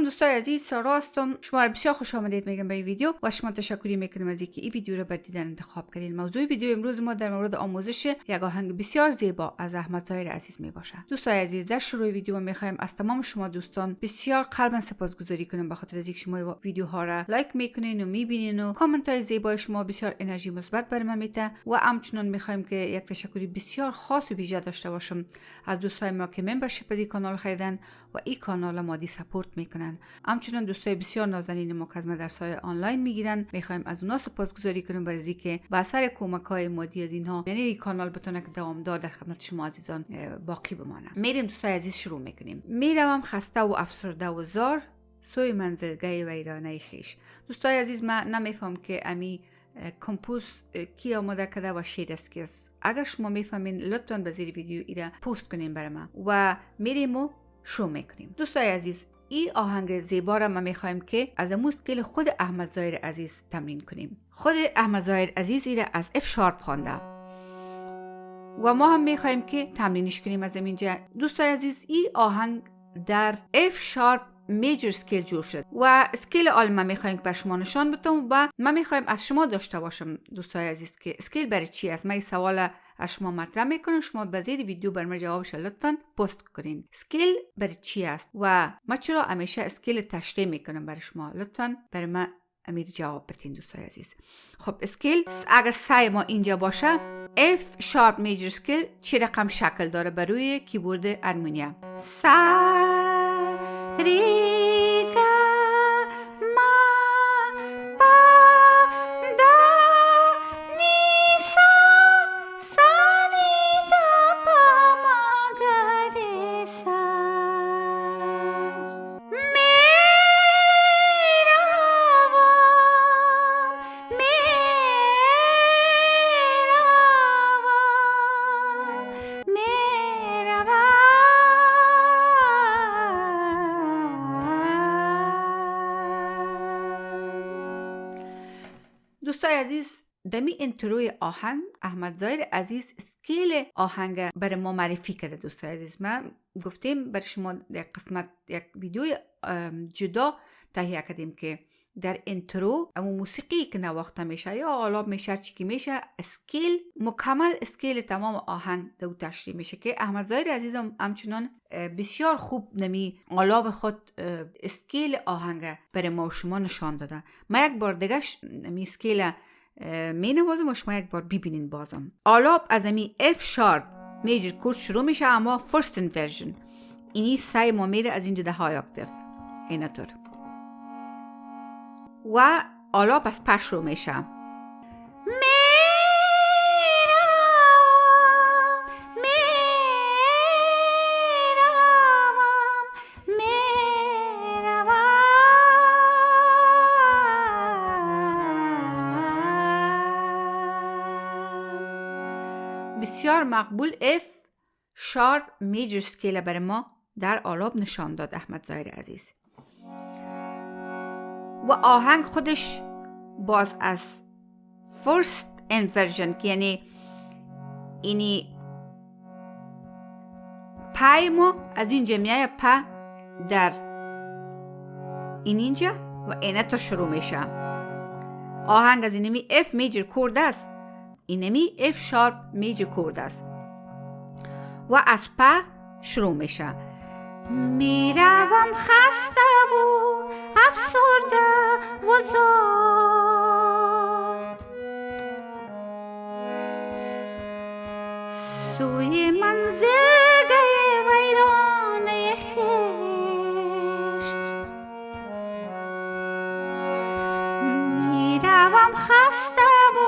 سلام دوستای عزیز، سارا هستم. شما را بسیار خوش آمدید میگم به این ویدیو و شما تشکری میکنم از اینکه این ویدیو را بر دیدن انتخاب کردید. موضوع ویدیو امروز ما در مورد آموزش یک آهنگ بسیار زیبا از احمد ظاهر عزیز میباشه. دوستای عزیز، در شروع ویدیو میخوایم از تمام شما دوستان بسیار قلبا سپاسگزاری کنیم به خاطر اینکه شما ویدیوها را لایک میکنین و میبینین و کامنت های زیبای شما بسیار انرژی مثبت برای من میده و همچنین میخوایم که یک تشکری بسیار خاص و ویژه داشته باشم از دوستای ما که ممبرشیپ از این کانال خریدن و این کانال مادی سپورت میکنن. همچنین دوستای بسیار نازنین ما که از مدرسه‌های آنلاین میگیرن، میخوایم از اونها سپاسگزاری کنیم برای اینکه با اثر کمک‌های مادی از اینها یعنی این کانال بتونه که دوامدار در خدمت شما عزیزان باقی بمانه. میریم دوستای عزیز شروع میکنیم. میروم خسته و افسرده و زار سوی منزلگاه ویرانه خویش. دوستای عزیز، من نمیفهم که امی کمپوز کی آماده کرده و شعر است کی است. اگر شما میفهمین لطفاً به زیر ویدیو ایده پست کنین برای من و میریم و شروع میکنیم. دوستای عزیز، این آهنگ زیبا را ما میخوایم که از موسیقی خود احمد ظاهر عزیز تمرین کنیم. خود احمد ظاهر عزیز ایره از اف شارپ خوانده و ما هم میخوایم که تمرینش کنیم از اینجا. دوستای عزیز، این آهنگ در اف شارپ میجر سکیل جور شد و اسکیل آل ما میخوایم که بر شما نشان بدم و ما میخوایم از شما داشته باشم دوستای عزیز که اسکیل برای چی است. من این سوال از شما مطرح میکنم، شما به زیر ویدیو بر من جوابش لطفاً پست کنین. اسکیل برای چی است و ما چرا همیشه اسکیل تشریح میکنم برای شما؟ لطفاً برای من امید جواب بدین دوستای عزیز. خب اسکیل اگر سعی ما اینجا باشه، F sharp major scale چه رقم شکل داره بر روی کیبورد هارمونیا؟ سا ری گا ما پا دا نی سا سا نی دا پا ما گا ری سا. دوستای عزیز، دمی انتروی آهنگ احمد ظاهر عزیز اسکیل آهنگ برای ما معرفی کرده. دوستای عزیز، من گفتیم برای شما یک قسمت یک ویدیو جدا تهیه کردیم که در انترو اما موسیقی که نواخته میشه یا آلاب میشه چی که میشه اسکیل مکمل اسکیل تمام آهنگ دو تشریح میشه که احمد ظاهر عزیز همچنان بسیار خوب نمی آلاب خود اسکیل آهنگ برای ما و شما نشان داده. من یک بار دیگه می اسکیل می نوازم و شما یک بار ببینین. بازم آلاب از امی F sharp میجر کورد شروع میشه، اما فرست انورژن اینی سعی ما میره از اینجا ده های اکتف اینطور و آلاب از پس شروع میشه. بسیار مقبول F sharp major scale برای ما در آلاب نشان داد احمد ظاهر عزیز و آهنگ خودش باز از first inversion که یعنی اینی پای ما از اینجا میایه پا در اینجا و اینطور شروع میشه. آهنگ از اینمی F major کورد است، اینمی F sharp major کورد است و از پا شروع میشه. میروم خسته و افسرده و زار سوی منزلگاه ویرانه خویش. میروم خسته و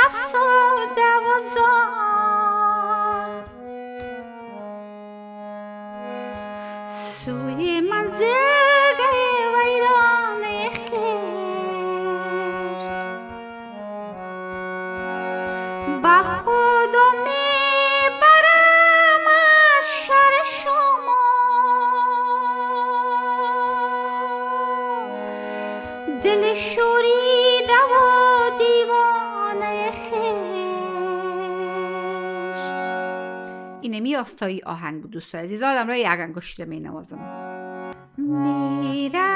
افسرده و زار سوی منزلگاه ویرانه خویش. با خودم میبرم از شر شما، دل شوریده و دیوانه خویش. اینمی آستایی آهنگ بود دوستای عزیز. حالا را یک انگشت می نوازم. میره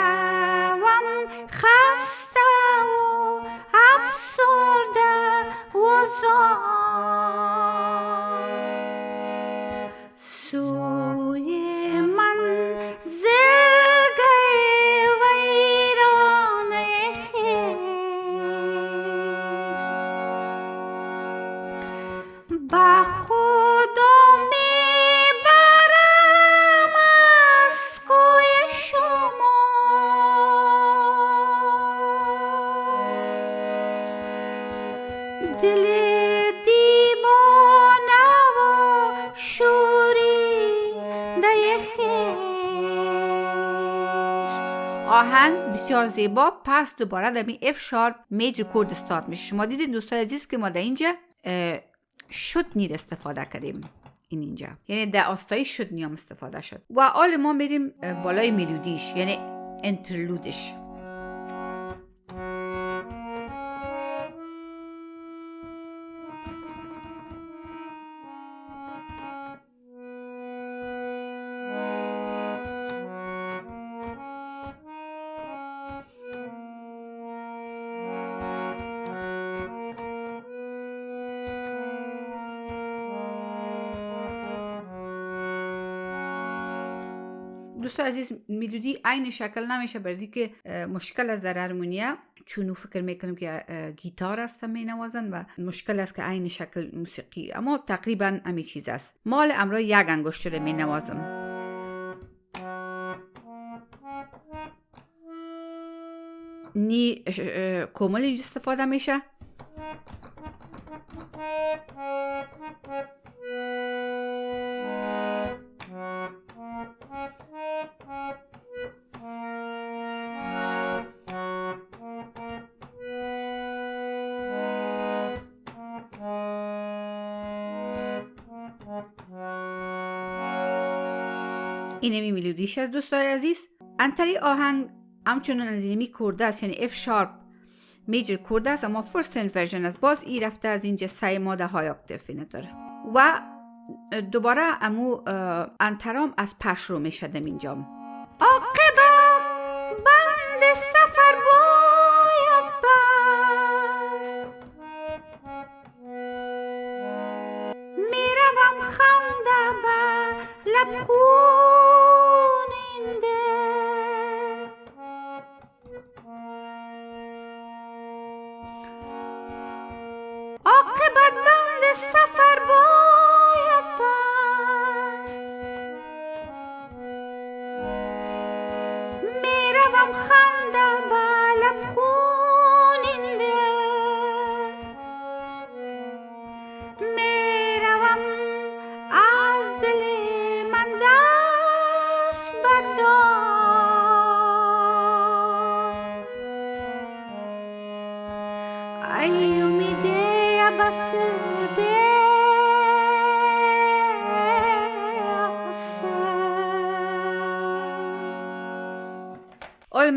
آهنگ بسیار زیبا. پس دوباره در این اف شارپ میجر کورد استارت میشه. شما دیدین دوستای عزیز که ما در اینجا شد نیر استفاده کردیم. اینجا یعنی در آستای شد نیام استفاده شد. و حالا ما میریم بالای ملودیش، یعنی انترلودش. دوستان عزیز، ملودی عین شکل نمیشه برزی که مشکل است در هارمونیا، چون فکر میکنم که گیتار است می نوازن و مشکل است که عین شکل موسیقی، اما تقریبا همین چیز است. مال امرا یک انگشت رو می نوازم. نی کومل اینجا استفاده میشه. اینمی ملودیش از دوستای عزیز. انتری آهنگ همچنان از اینمی کورده است، یعنی اف شارپ میجر کورده است، اما فرست ورژن است. باز ای رفته از اینجا سه ماده های اکتیف نداره و دوباره امو انترام از پش رو میشه دم اینجا. عاقبت بند سفر باید بست، میروم خنده به لب خونینده، عاقبت بند سفر باید بست، میروم خنده به لب خونینده، میروم از دل من دست بردار، ای امیده بس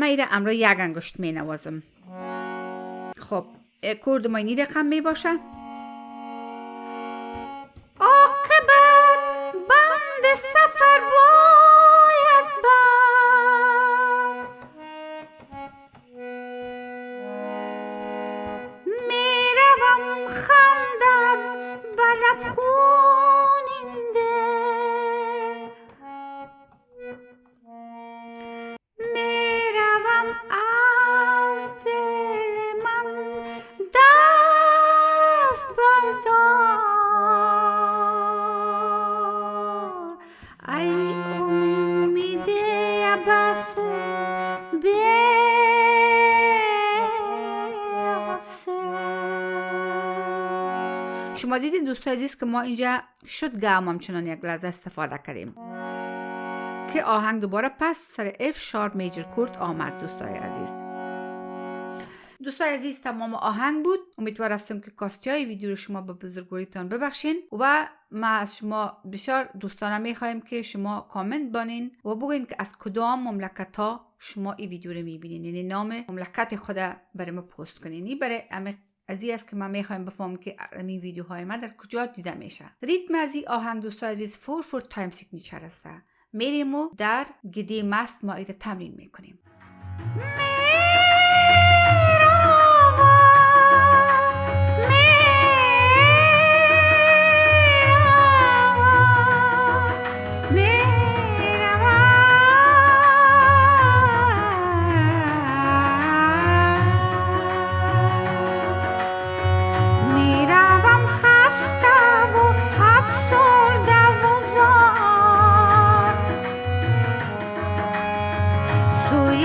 میره امرا یک انگشت می نوازم. خب کورد ما اینی رقم می باشه. عاقبت بند سفر باید بست، میروم خندم به لب خونینده، از دل من دست بردار، ای امید بس شما دیدین دوستای عزیز که ما اینجا شد گام همچنان یک لحظه استفاده کردیم که آهنگ دوباره پس سر اف شارپ میجر کورد آمد. دوستای عزیز تمام آهنگ بود. امیدوار هستم که کاستی های ویدیو رو شما به بزرگواریتان ببخشین و ما از شما بسیار دوستانه میخوایم که شما کامنت بانین و بگوین که از کدام مملکت ها شما این ویدیو رو میبینین، یعنی نام مملکت خود برای ما پست کنین. این برای ازی است که ما میخوایم بفهمم که این ویدیوهای ما در کجا دیده میشه. ریتم از این آهنگ دوستای عزیز 4/4 تایم سیگنیچر است. میریم و در گدی مست ما ایده تمرین میکنیم. Soy